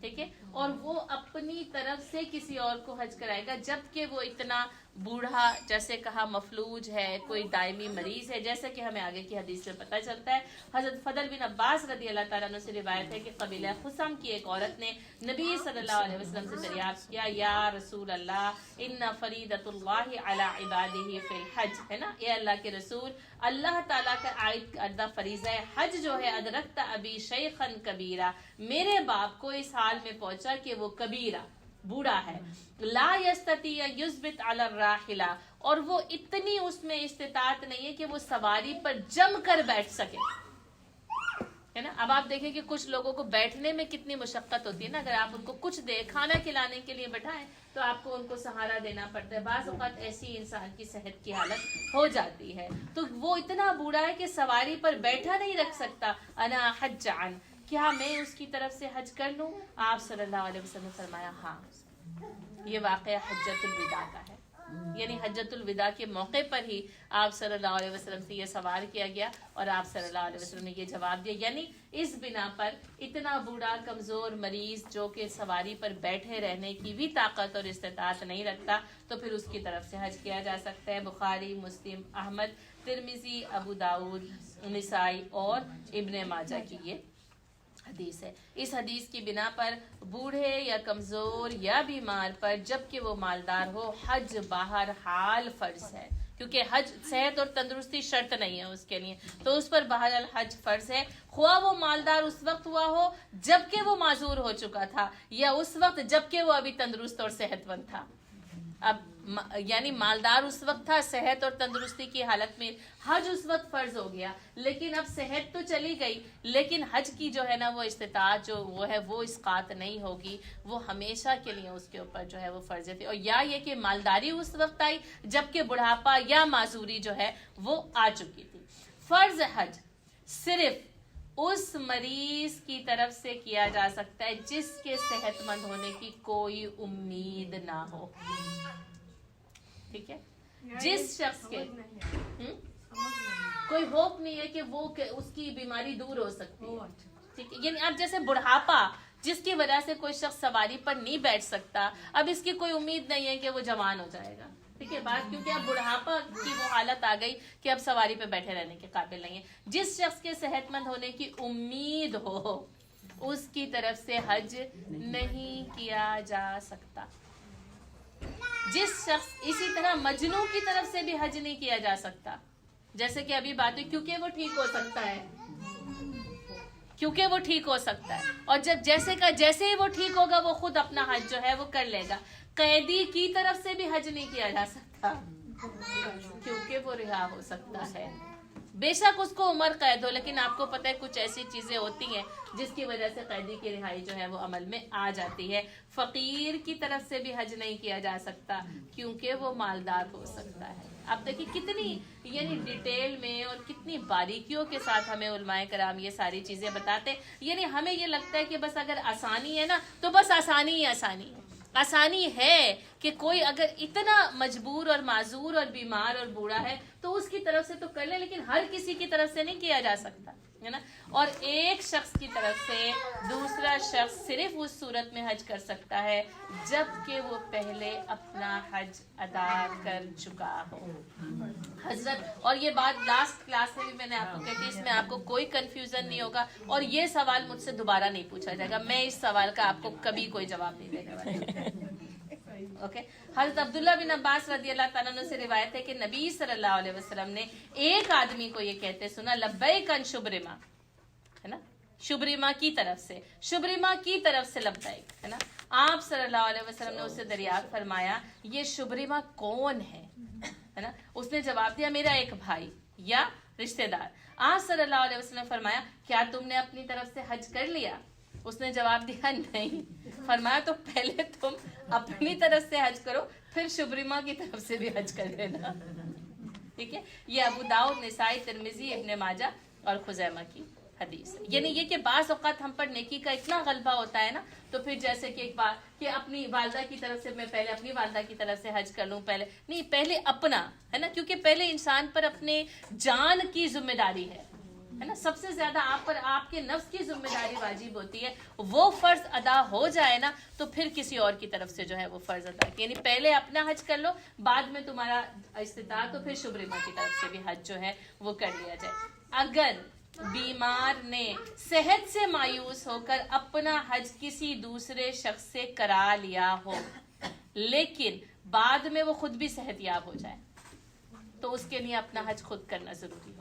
[SPEAKER 1] ठीक है, और वो अपनी तरफ से किसी और को हज कराएगा, जबकि वो इतना बूढ़ा जैसे कहा मफलूज है, कोई दायमी मरीज है, जैसे कि हमें आगे की हदीस से पता चलता है। हजरत फदल बिन अब्बास रदी अल्लाह ताला अन्हु से रिवायत है कि कबीला खुसम की एक औरत ने नबी सल्लल्लाहु अलैहि वसल्लम से दरियाफ्त किया, या रसूल अल्लाह इन्ना फरीदतुल्लाहि अला इबादिही फिल हज, है ना, ये अल्लाह के रसूल, अल्लाह ताला का आयद करदा फरीजा है हज जो है, अदरकता अबी शैखन कबीरा, मेरे बाप को इस हाल में पहुंचा कि वो कबीरा बूढ़ा है, ला यस्तती युज़बित अला राहिला, और वो इतनी उसमें इस्तिताअत नहीं है कि वो सवारी पर जम कर बैठ सके, है ना। अब आप देखें कि कुछ लोगों को बैठने में कितनी मुशक्कत होती है ना, अगर आप उनको कुछ दे खाना खिलाने के लिए बैठाएं तो आपको उनको सहारा देना पड़ता है, बाज़ औक़ात ऐसी इंसान की सेहत की हालत हो जाती है, तो वो इतना बूढ़ा है कि सवारी पर बैठा नहीं रख सकता। अना हज्जान, क्या मैं उसकी तरफ से हज कर लूं? आप सल्लल्लाहु अलैहि वसल्लम ने फरमाया हाँ। ये वाक़या हज्जतुल विदा का है, यानी हज्जतुल विदा के मौके पर ही आप सल्लल्लाहु अलैहि वसल्लम से ये सवाल किया गया और आप सल्लल्लाहु अलैहि वसल्लम ने ये जवाब दिया, यानी इस बिना पर इतना बूढ़ा कमज़ोर मरीज जो कि सवारी पर बैठे रहने की भी ताकत और इस्तिताअत नहीं रखता, तो फिर उसकी तरफ से हज किया जा सकता है। बुखारी, मुस्लिम, अहमद, तिरमिजी, अबू दाऊद, निसाई और इब्ने माजा की ये हदीस है। इस हदीस की बिना पर बूढ़े या कमजोर या बीमार पर, जबकि वो मालदार हो, हज बाहर हाल फर्ज है, क्योंकि हज सेहत और तंदुरुस्ती शर्त नहीं है उसके लिए, तो उस पर बहरहाल हज फर्ज है, ख्वाह वो मालदार उस वक्त हुआ हो जबकि वो माजूर हो चुका था, या उस वक्त जबकि वो अभी तंदुरुस्त और सेहतमंद था। अब यानी मालदार उस वक्त था, सेहत और तंदुरुस्ती की हालत में, हज उस वक्त फर्ज हो गया, लेकिन अब सेहत तो चली गई, लेकिन हज की जो है ना वो इस्तिताअत जो वो है वो इसकात नहीं होगी, वो हमेशा के लिए उसके ऊपर जो है वो फर्ज थी। और या ये कि मालदारी उस वक्त आई जबकि बुढ़ापा या माजूरी जो है वो आ चुकी थी। फर्ज हज सिर्फ उस मरीज की तरफ से किया जा सकता है जिसके सेहतमंद होने की कोई उम्मीद ना हो, ठीक है। जिस शख्स के कोई होप नहीं है कि वो उसकी बीमारी दूर हो सकती है, ठीक है, यानी अब जैसे बुढ़ापा जिसकी वजह से कोई शख्स सवारी पर नहीं बैठ सकता, अब इसकी कोई उम्मीद नहीं है कि वो जवान हो जाएगा, ठीक है बात, क्योंकि अब बुढ़ापा की वो हालत आ गई कि अब सवारी पे बैठे रहने के काबिल नहीं है। जिस शख्स के सेहतमंद होने की उम्मीद हो उसकी तरफ से हज नहीं किया जा सकता। जिस शख्स, इसी तरह मजनू की तरफ से भी हज नहीं किया जा सकता, जैसे कि अभी बात हुई, क्योंकि वो ठीक हो सकता है, क्योंकि वो ठीक हो सकता है, और जब जैसे ही वो ठीक होगा वो खुद अपना हज जो है वो कर लेगा। कैदी की तरफ से भी हज नहीं किया जा सकता क्योंकि वो रिहा हो सकता है, बेशक उसको उम्र कैद हो, लेकिन आपको पता है कुछ ऐसी चीजें होती हैं जिसकी वजह से कैदी की रिहाई जो है वो अमल में आ जाती है। फकीर की तरफ से भी हज नहीं किया जा सकता क्योंकि वो मालदार हो सकता है। अब देखिए कितनी यानी डिटेल में और कितनी बारीकियों के साथ हमें उलमाए कराम ये सारी चीजें बताते हैं, यानी हमें ये लगता है कि बस अगर आसानी है ना तो बस आसानी ही आसानी है। आसानी है कि कोई अगर इतना मजबूर और माजूर और बीमार और बूढ़ा है तो उसकी तरफ से तो कर ले, लेकिन हर किसी की तरफ से नहीं किया जा सकता, है ना। और एक शख्स की तरफ से दूसरा शख्स सिर्फ उस सूरत में हज कर सकता है जबकि वो पहले अपना हज अदा कर चुका हो। हजरत, और ये बात लास्ट क्लास में भी मैंने आपको कही थी, इसमें आपको कोई कंफ्यूजन नहीं होगा और ये सवाल मुझसे दोबारा नहीं पूछा जाएगा, मैं इस सवाल का आपको कभी कोई जवाब नहीं देने वाली। ओके, हज़रत अब्दुल्ला बिन अब्बास रदियल्लाहु ताला अन्हु से रिवायत है कि नबी सल्लल्लाहु अलैहि वसल्लम ने एक आदमी को ये कहते सुना, लब्बैक अन शुब्रिमा, है ना, शुब्रिमा की तरफ से, शुब्रिमा की तरफ से लब्बैक, है ना। आप सल्लल्लाहु अलैहि वसल्लम ने उससे दरियाफ्त फरमाया ये शुब्रिमा कौन है ना। उसने जवाब दिया मेरा एक भाई या रिश्तेदार। आप सल्लल्लाहु अलैहि वसल्लम ने फरमाया क्या तुमने अपनी तरफ से हज कर लिया? उसने जवाब दिया नहीं। फरमाया तो पहले तुम अपनी तरफ से हज करो फिर शुब्रिमा की तरफ से भी हज कर लेना, ठीक है। ये अबू दाऊद, निसाई, तिरमिजी, इब्ने माजा और खुजैमा की हदीस है। यानी ये कि बाज़ औक़ात हम पर नेकी का इतना गलबा होता है ना, तो फिर जैसे कि एक बार कि अपनी वालदा की तरफ से मैं पहले अपनी वालदा की तरफ से हज कर लूं, पहले नहीं, पहले अपना, है ना, क्योंकि पहले इंसान पर अपने जान की जिम्मेदारी है, ہے نا, سب سے زیادہ آپ پر آپ کے نفس کی ذمہ داری واجب ہوتی ہے. وہ فرض ادا ہو جائے نا تو پھر کسی اور کی طرف سے جو ہے وہ فرض ادا, یعنی پہلے اپنا حج کر لو, بعد میں تمہارا استطاعت تو پھر شبریما کی طرف سے بھی حج جو ہے وہ کر لیا جائے. اگر بیمار نے صحت سے مایوس ہو کر اپنا حج کسی دوسرے شخص سے کرا لیا ہو, لیکن بعد میں وہ خود بھی صحت یاب ہو جائے, تو اس کے لیے اپنا حج خود کرنا ضروری ہو.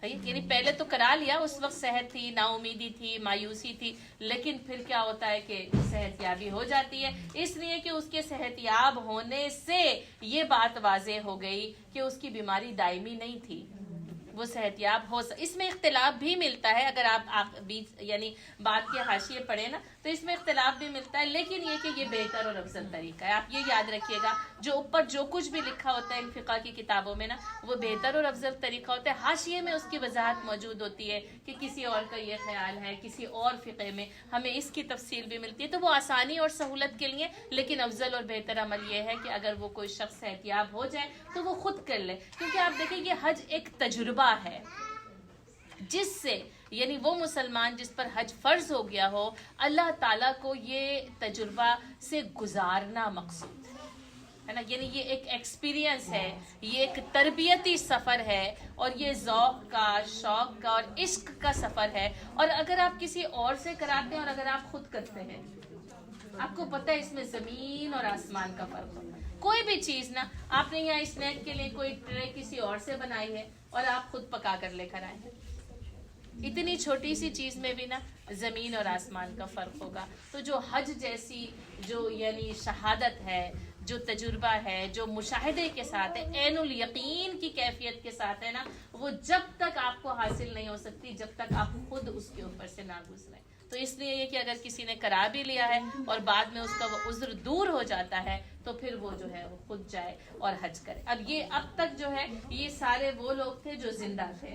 [SPEAKER 1] یعنی پہلے تو کرا لیا, اس وقت صحت تھی, نا امیدی تھی, مایوسی تھی, لیکن پھر کیا ہوتا ہے کہ صحت یابی ہو جاتی ہے, اس لیے کہ اس کے صحت یاب ہونے سے یہ بات واضح ہو گئی کہ اس کی بیماری دائمی نہیں تھی, وہ صحت یاب ہو اس میں اختلاف بھی ملتا ہے. اگر آپ بیچ یعنی بات کے حاشیے پڑھیں نا تو اس میں اختلاف بھی ملتا ہے, لیکن یہ کہ یہ بہتر اور افضل طریقہ ہے. آپ یہ یاد رکھیے گا, جو اوپر جو کچھ بھی لکھا ہوتا ہے ان فقہ کی کتابوں میں نا, وہ بہتر اور افضل طریقہ ہوتا ہے. حاشیے میں اس کی وضاحت موجود ہوتی ہے کہ کسی اور کا یہ خیال ہے, کسی اور فقہ میں ہمیں اس کی تفصیل بھی ملتی ہے, تو وہ آسانی اور سہولت کے لیے. لیکن افضل اور بہتر عمل یہ ہے کہ اگر وہ کوئی شخص صحت یاب ہو جائے تو وہ خود کر لے, کیونکہ آپ دیکھیں یہ حج ایک تجربہ ہے جس سے یعنی وہ مسلمان جس پر حج فرض ہو گیا ہو, اللہ تعالیٰ کو یہ تجربہ سے گزارنا مقصود ہے نا. یعنی یہ ایک ایکسپیرینس ہے, یہ ایک تربیتی سفر ہے, اور یہ ذوق کا, شوق کا اور عشق کا سفر ہے. اور اگر آپ کسی اور سے کراتے ہیں اور اگر آپ خود کرتے ہیں, آپ کو پتہ ہے اس میں زمین اور آسمان کا فرق ہوتا ہے. کوئی بھی چیز نا, آپ نے یہاں اسنیک کے لیے کوئی ٹرے کسی اور سے بنائی ہے اور آپ خود پکا کر لے کر آئے ہیں, اتنی چھوٹی سی چیز میں بھی نا زمین اور آسمان کا فرق ہوگا. تو جو حج جیسی جو یعنی شہادت ہے, جو تجربہ ہے, جو مشاہدے کے ساتھ ہے, عین الیقین کی کیفیت کے ساتھ ہے نا, وہ جب تک آپ کو حاصل نہیں ہو سکتی جب تک آپ خود اس کے اوپر سے نہ گزریں. تو اس لیے یہ کہ اگر کسی نے کرا بھی لیا ہے اور بعد میں اس کا وہ عذر دور ہو جاتا ہے تو پھر وہ جو ہے وہ خود جائے اور حج کرے. اب تک جو ہے یہ سارے وہ لوگ تھے جو زندہ تھے.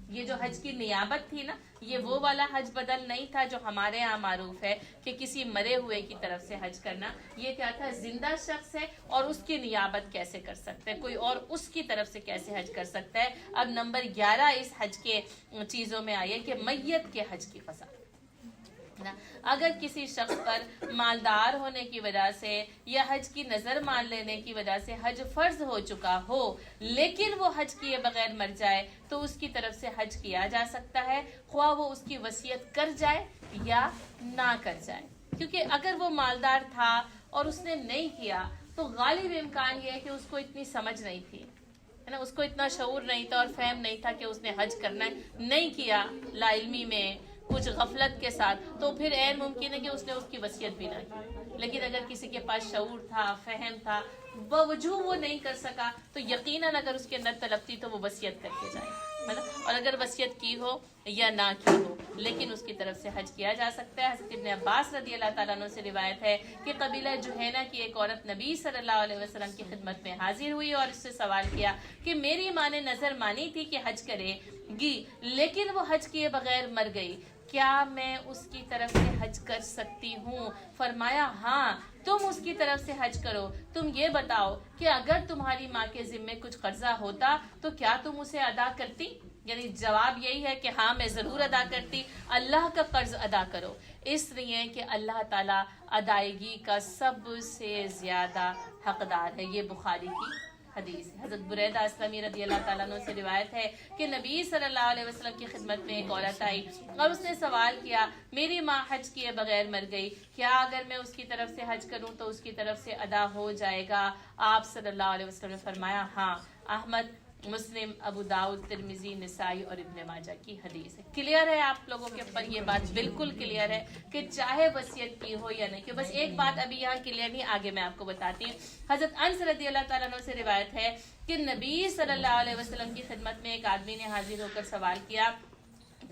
[SPEAKER 1] یہ جو حج کی نیابت تھی نا, یہ وہ والا حج بدل نہیں تھا جو ہمارے ہاں معروف ہے کہ کسی مرے ہوئے کی طرف سے حج کرنا. یہ کیا تھا, زندہ شخص ہے اور اس کی نیابت کیسے کر سکتا ہے, کوئی اور اس کی طرف سے کیسے حج کر سکتا ہے. اب نمبر 11 اس حج کے چیزوں میں آئی ہے کہ میت کے حج کی فضا. اگر کسی شخص پر مالدار ہونے کی وجہ سے یا حج کی نظر مان لینے کی وجہ سے حج فرض ہو چکا ہو, لیکن وہ حج کیے بغیر مر جائے تو اس کی طرف سے حج کیا جا سکتا ہے, خواہ وہ اس کی وصیت کر جائے یا نہ کر جائے. کیونکہ اگر وہ مالدار تھا اور اس نے نہیں کیا تو غالب امکان یہ ہے کہ اس کو اتنی سمجھ نہیں تھی, ہے نا, اس کو اتنا شعور نہیں تھا اور فہم نہیں تھا کہ اس نے حج کرنا ہے, نہیں کیا لا علمی میں, کچھ غفلت کے ساتھ, تو پھر عین ممکن ہے کہ اس نے اس کی وصیت بھی نہ کی. لیکن اگر کسی کے پاس شعور تھا, فہم تھا, باوجود وہ نہیں کر سکا, تو یقیناً اگر اس کے اندر طلب تھی تو وہ وصیت کر کے جائے, اور اگر وصیت کی ہو یا نہ کی ہو, لیکن اس کی طرف سے حج کیا جا سکتا ہے. حضرت ابن عباس رضی اللہ تعالیٰ عنہ سے روایت ہے کہ قبیلہ جوہینہ کی ایک عورت نبی صلی اللہ علیہ وسلم کی خدمت میں حاضر ہوئی اور اس سے سوال کیا کہ میری ماں نے نظر مانی تھی کہ حج کرے گی, لیکن وہ حج کیے بغیر مر گئی, کیا میں اس کی طرف سے حج کر سکتی ہوں؟ فرمایا ہاں, تم اس کی طرف سے حج کرو. تم یہ بتاؤ کہ اگر تمہاری ماں کے ذمے کچھ قرضہ ہوتا تو کیا تم اسے ادا کرتی؟ یعنی جواب یہی ہے کہ ہاں میں ضرور ادا کرتی. اللہ کا قرض ادا کرو, اس لیے کہ اللہ تعالیٰ ادائیگی کا سب سے زیادہ حقدار ہے. یہ بخاری کی حدیث ہے. حضرت بریدہ اسلمی رضی اللہ تعالیٰ عنہ سے روایت ہے کہ نبی صلی اللہ علیہ وسلم کی خدمت میں ایک عورت آئی اور اس نے سوال کیا میری ماں حج کیے بغیر مر گئی, کیا اگر میں اس کی طرف سے حج کروں تو اس کی طرف سے ادا ہو جائے گا؟ آپ صلی اللہ علیہ وسلم نے فرمایا ہاں. احمد, مسلم, ابو داؤد, ترمذی, نسائی اور ابن ماجہ کی حدیث ہے. کلیئر ہے آپ لوگوں کے اوپر یہ بات بالکل کلیئر ہے کہ چاہے وصیت کی ہو یا نہیں. کہ بس ایک بات ابھی یہاں کلیئر نہیں, آگے میں آپ کو بتاتی ہوں. حضرت انس رضی اللہ تعالیٰ عنہ سے روایت ہے کہ نبی صلی اللہ علیہ وسلم کی خدمت میں ایک آدمی نے حاضر ہو کر سوال کیا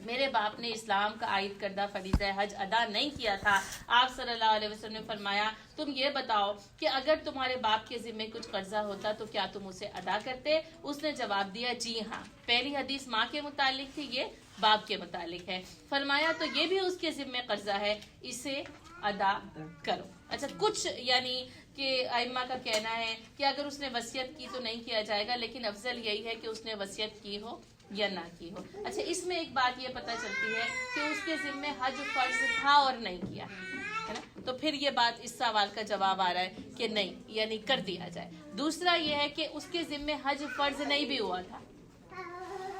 [SPEAKER 1] میرے باپ نے اسلام کا عائد کردہ فریضہ حج ادا نہیں کیا تھا. آپ صلی اللہ علیہ وسلم نے فرمایا تم یہ بتاؤ کہ اگر تمہارے باپ کے ذمے کچھ قرضہ ہوتا تو کیا تم اسے ادا کرتے؟ اس نے جواب دیا جی ہاں. پہلی حدیث ماں کے متعلق تھی, یہ باپ کے متعلق ہے. فرمایا تو یہ بھی اس کے ذمے قرضہ ہے, اسے ادا کرو. اچھا, کچھ یعنی کہ ائمہ کا کہنا ہے کہ اگر اس نے وصیت کی تو نہیں کیا جائے گا, لیکن افضل یہی ہے کہ اس نے وصیت کی ہو या ना की हो। अच्छा, इसमें एक बात ये पता चलती है कि उसके जिम्मे हज फर्ज था और नहीं किया, है ना, तो फिर ये बात, इस सवाल का जवाब आ रहा है कि नहीं, यानी कर दिया जाए। दूसरा ये है कि उसके जिम्मे हज फर्ज नहीं भी हुआ था,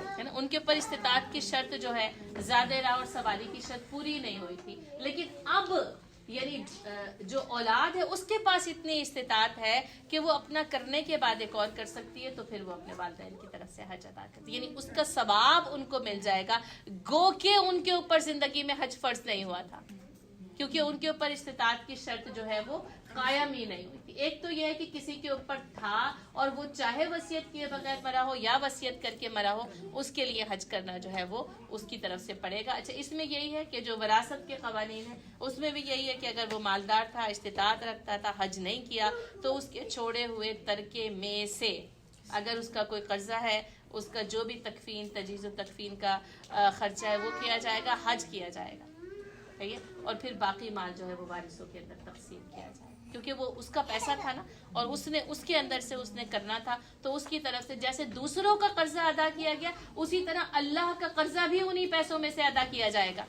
[SPEAKER 1] है ना, उनके ऊपर इस्तिताअत की शर्त जो है, ज़ादेरा और सवारी की शर्त पूरी नहीं हुई थी, लेकिन अब यानी जो औलाद है उसके पास इतनी इस्तिताअत है कि वो अपना करने के बाद एक और कर सकती है, तो फिर वो अपने वालिदैन की तरफ से हज अदा करती है, यानी उसका सवाब उनको मिल जाएगा, गो के उनके ऊपर जिंदगी में हज फर्ज नहीं हुआ था, क्योंकि उनके ऊपर इस्तिताअत की शर्त जो है वो कायम ही नहीं हुई थी। एक तो यह है कि किसी के ऊपर था और वो चाहे वसीयत किए बगैर मरा हो या वसीयत करके मरा हो, उसके लिए हज करना जो है वो उसकी तरफ से पड़ेगा। अच्छा, इसमें यही है कि जो विरासत के कवानीन है उसमें भी यही है कि अगर वो मालदार था, इस्तिताअत रखता था, हज नहीं किया, तो उसके छोड़े हुए तरके में से अगर उसका कोई कर्जा है, उसका जो भी तकफीन, तजीज़ तकफीन का खर्चा है वो किया जाएगा, हज किया जाएगा, ठीक है, और फिर बाकी माल जो है वो वारिसों के अंदर तकसीम किया जाए, क्योंकि वो उसका पैसा था ना, और उसने उसके अंदर से उसने करना था, तो उसकी तरफ से जैसे दूसरों का कर्जा अदा किया गया, उसी तरह अल्लाह का कर्जा भी उन्हीं पैसों में से अदा किया जाएगा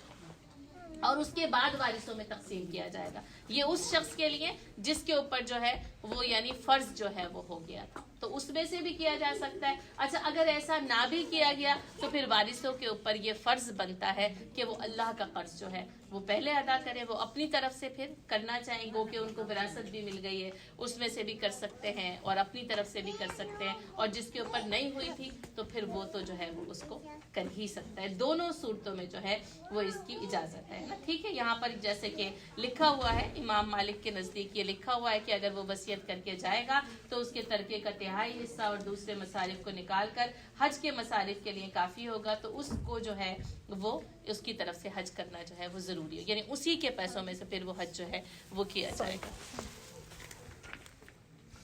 [SPEAKER 1] और उसके बाद वारिसों में तकसीम किया जाएगा। ये उस शख्स के लिए जिसके ऊपर जो है वो यानी फर्ज जो है वो हो गया था, तो उसमें से भी किया जा सकता है। अच्छा, अगर ऐसा ना भी किया गया तो फिर वारिसों के ऊपर ये फर्ज बनता है कि वो अल्लाह का कर्ज जो है वो पहले अदा करें, वो अपनी तरफ से फिर करना चाहें, गो कि उनको विरासत भी मिल गई है, उसमें से भी कर सकते हैं और अपनी तरफ से भी कर सकते हैं, और जिसके ऊपर नहीं हुई थी तो फिर वो तो जो है वो उसको कर ही सकता है। दोनों सूरतों में जो है वो इसकी इजाजत है ना, ठीक है। यहाँ पर जैसे कि लिखा हुआ है, इमाम मालिक के नजदीक ये लिखा हुआ है कि अगर वो वसीयत करके जाएगा तो उसके तरके का तिहाई हिस्सा और दूसरे मसारिफ को निकाल कर हज के मसारिफ के लिए काफी होगा, तो उसको जो है वो उसकी तरफ से हज करना जो है वो जरूरी है, यानी उसी के पैसों में से फिर वो हज जो है वो किया जाएगा।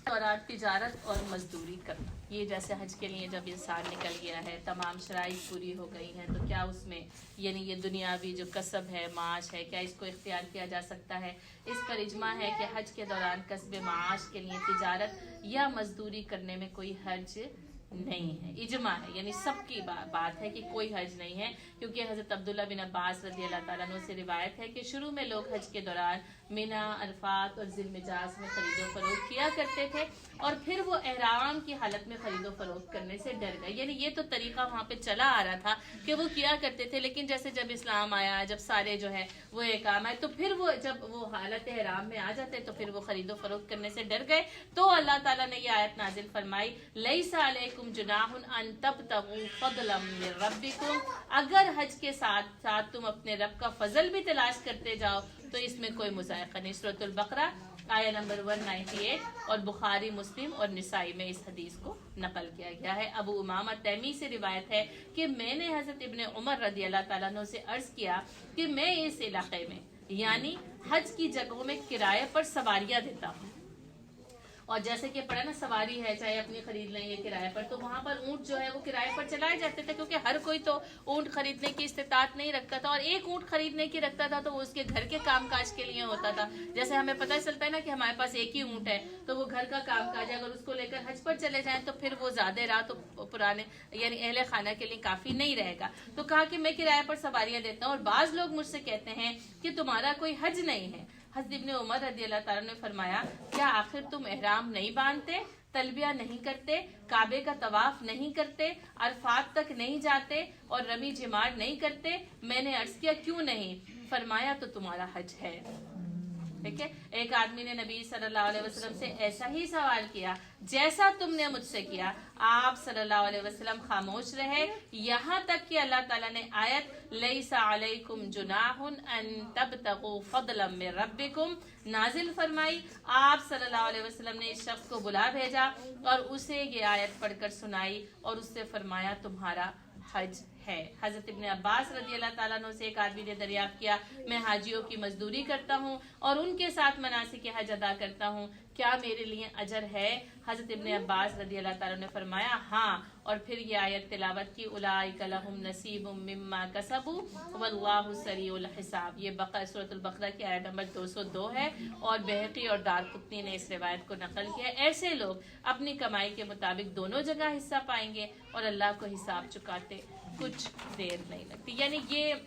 [SPEAKER 1] और तिजारत और मजदूरी करना, ये जैसे हज के लिए जब इंसान निकल गया है, तमाम शराइत पूरी हो गई हैं, तो क्या उसमें यानी ये दुनियावी जो कसब है, माश है, क्या इसको इख्तियार किया जा सकता है? इस पर इजमा है कि हज के दौरान कसब माश के लिए तिजारत या मजदूरी करने में कोई हर्ज नहीं है, इजमा है, यानी सबकी बात है कि कोई हज नहीं है, क्योंकि हजरत अब्दुल्ला बिन अब्बास रज़ी अल्लाह ताला अन्हु से रिवायत है कि शुरू में लोग हज के दौरान मिना, अरफात और ज़िलमिजाज में खरीदो फरोख्त किया करते थे, और फिर वो एहराम की हालत में खरीदो फरोख्त करने से डर गए, यानी ये तो तरीका वहाँ पे चला आ रहा था कि वो किया करते थे, लेकिन जैसे जब इस्लाम आया, जब सारे जो है वो एहकाम आए, तो फिर वो जब वो हालत एहराम में आ जाते तो फिर वो खरीदो फरोख्त करने से डर गए, तो अल्लाह ताला ने ये आयत नाजिल फरमाई, लैसा अलैकुम जुनाहुन अन तबतगू फदलन मिन रब्बिकुम, अगर हज के साथ साथ तुम अपने रब का फजल भी तलाश करते जाओ तो इसमें कोई मुज़ायक़ा नहीं। सूरतुल बकरा आया नंबर 198 और बुखारी, मुस्लिम और निसाई में इस हदीस को नकल किया गया है। अबू उमामा तैमी से रिवायत है कि मैंने हजरत इब्ने उमर रज़ी अल्लाह ताला अन्हु से अर्ज किया कि मैं इस इलाके में यानी हज की जगहों में किराए पर सवारियां देता हूँ, और जैसे कि पढ़ा ना, सवारी है चाहे अपनी खरीद लें या किराए पर, तो वहां पर ऊंट जो है वो किराए पर चलाए जाते थे, क्योंकि हर कोई तो ऊंट खरीदने की इस्तिताअत नहीं रखता था, और एक ऊंट खरीदने की रखता था तो वो उसके घर के कामकाज के लिए होता था। जैसे हमें पता चलता है ना कि हमारे पास एक ही ऊंट है, तो वो घर का कामकाज है, अगर उसको लेकर हज पर चले जाएं तो फिर वो ज्यादा रात तो पुराने यानी अहले खाना के लिए काफी नहीं रहेगा, तो कहा कि मैं किराए पर सवारियां देता हूँ। और बाज लोग मुझसे कहते हैं कि तुम्हारा कोई हज नहीं है। हज़रत इब्ने उमर रज़ी अल्लाह ताला ने फरमाया, क्या आखिर तुम एहराम नहीं बांधते, तलबिया नहीं करते, काबे का तवाफ नहीं करते, अरफात तक नहीं जाते और रमी जिमार नहीं करते? मैंने अर्ज किया क्यों नहीं? फरमाया तो तुम्हारा हज है। ठीक है, एक आदमी ने नबी सल्लल्लाहु अलैहि वसल्लम से ऐसा ही सवाल किया जैसा तुमने मुझसे किया। आप सल्लल्लाहु अलैहि वसल्लम खामोश रहे, यहाँ तक कि अल्लाह ताला ने आयत लैसा अलैकुम जुनाहुन अन तबतगू फदलन मिन रब्बिकुम नाजिल फरमाई। आप सल्लल्लाहु अलैहि वसल्लम ने इस शख्स को बुला भेजा और उसे ये आयत पढ़कर सुनाई और उससे फरमाया तुम्हारा हज है। हजरत इब्न अब्बास रजी अल्लाह ताला अन्हु से एक आदमी ने दरियाफ्त किया, मैं हाजियों की मजदूरी करता हूँ और उनके साथ मनासिक हज अदा करता हूँ, क्या मेरे लिए अजर है? हजरत इब्न अब्बास रजी अल्लाह ताला ने फरमाया हाँ, और फिर ये आयत तिलावत की, उलाइका लहुम नसीबुम मिम्मा कसबू वल्लाहु सरीउल हिसाब। ये सूरह अल-बक़रा की आयत नंबर 202 है और बहकी और दारक़ुत्नी ने इस रिवायत को नकल किया। ऐसे लोग अपनी कमाई के मुताबिक दोनों जगह हिस्सा पाएंगे और अल्लाह को हिसाब चुकाते कुछ देर नहीं लगती। यानी ये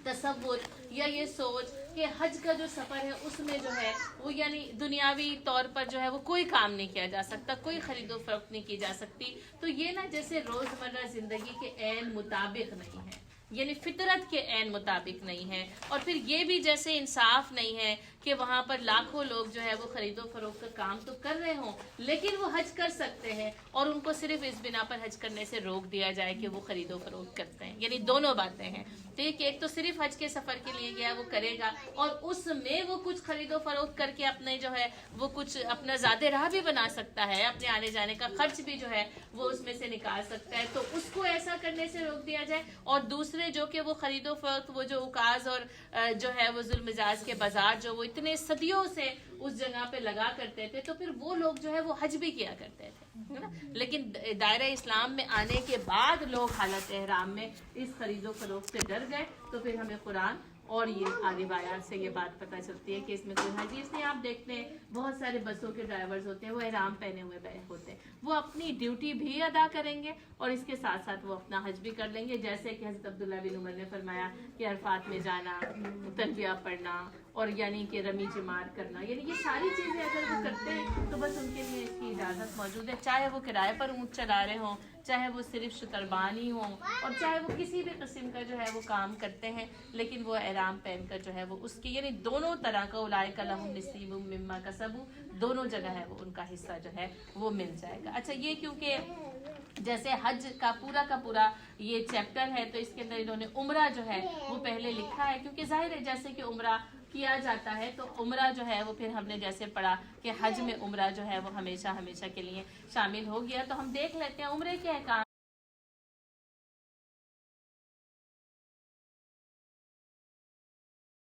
[SPEAKER 1] तसव्वुर या ये सोच कि हज का जो सफर है उसमें जो है वो यानी दुनियावी तौर पर जो है वो कोई काम नहीं किया जा सकता, कोई खरीदो फरोख्त नहीं की जा सकती, तो ये ना जैसे रोजमर्रा जिंदगी के ऐन मुताबिक नहीं है, यानी फितरत के ऐन मुताबिक नहीं है। और फिर ये भी जैसे इंसाफ नहीं है कि वहाँ पर लाखों लोग जो है वो खरीदो फरोख्त का काम तो कर रहे हों लेकिन वो हज कर सकते हैं और उनको सिर्फ इस बिना पर हज करने से रोक दिया जाए कि वो खरीदो फरोख्त करते हैं। यानी दोनों बातें हैं। तो एक तो सिर्फ हज के सफर के लिए गया वो करेगा और उसमें वो कुछ खरीदो फरोख्त करके अपने जो है वो कुछ अपना ज़्यादा राह भी बना सकता है, अपने आने जाने का खर्च भी जो है वो उसमें से निकाल सकता है, तो उसको ऐसा करने से रोक दिया जाए। और दूसरे जो कि वो खरीदो फरोख्त वो जो उकाज और जो है वो जुल्म मिजाज के बाजार जो वो इतने सदियों से उस जगह पे लगा करते थे, तो फिर वो लोग जो है वो हज भी किया करते थे, है ना। लेकिन दायरा इस्लाम में आने के बाद लोग हालत एहराम में इस खरीदो फरोख्त से डर गए। तो फिर हमें कुरान और ये आगे आयात से ये बात पता चलती है कि इसमें कोई हज, इसलिए आप देखते हैं बहुत सारे बसों के ड्राइवर्स होते हैं वो एहराम पहने हुए होते हैं, वो अपनी ड्यूटी भी अदा करेंगे और इसके साथ साथ वो अपना हज भी कर लेंगे। जैसे कि हज़रत अब्दुल्ला बिन उमर ने फरमाया कि अरफात में जाना, तलबिया पढ़ना और यानी कि रमी जमार करना, यानी ये सारी चीज़ें अगर वो करते हैं तो बस उनके लिए इसकी इजाज़त मौजूद है, चाहे वो किराए पर ऊँट चला रहे हों, चाहे वो सिर्फ शुतरबानी हो और चाहे वो किसी भी किस्म का जो है वो काम करते हैं, लेकिन वो एहराम पहन कर जो है वो उसकी यानी दोनों तरह का उलाइका लहुम नसीबुम मिम्मा कसबू, दोनों जगह है वो उनका हिस्सा जो है वो मिल जाएगा। अच्छा, ये क्योंकि जैसे हज का पूरा ये चैप्टर है तो इसके अंदर इन्होंने उम्रा जो है वो पहले लिखा है, क्योंकि जाहिर है जैसे कि उम्रा किया जाता है तो उम्रा जो है वो फिर हमने जैसे पढ़ा कि हज में उम्रा जो है वो हमेशा के लिए शामिल हो गया। तो हम देख लेते हैं उम्रे के अहकाम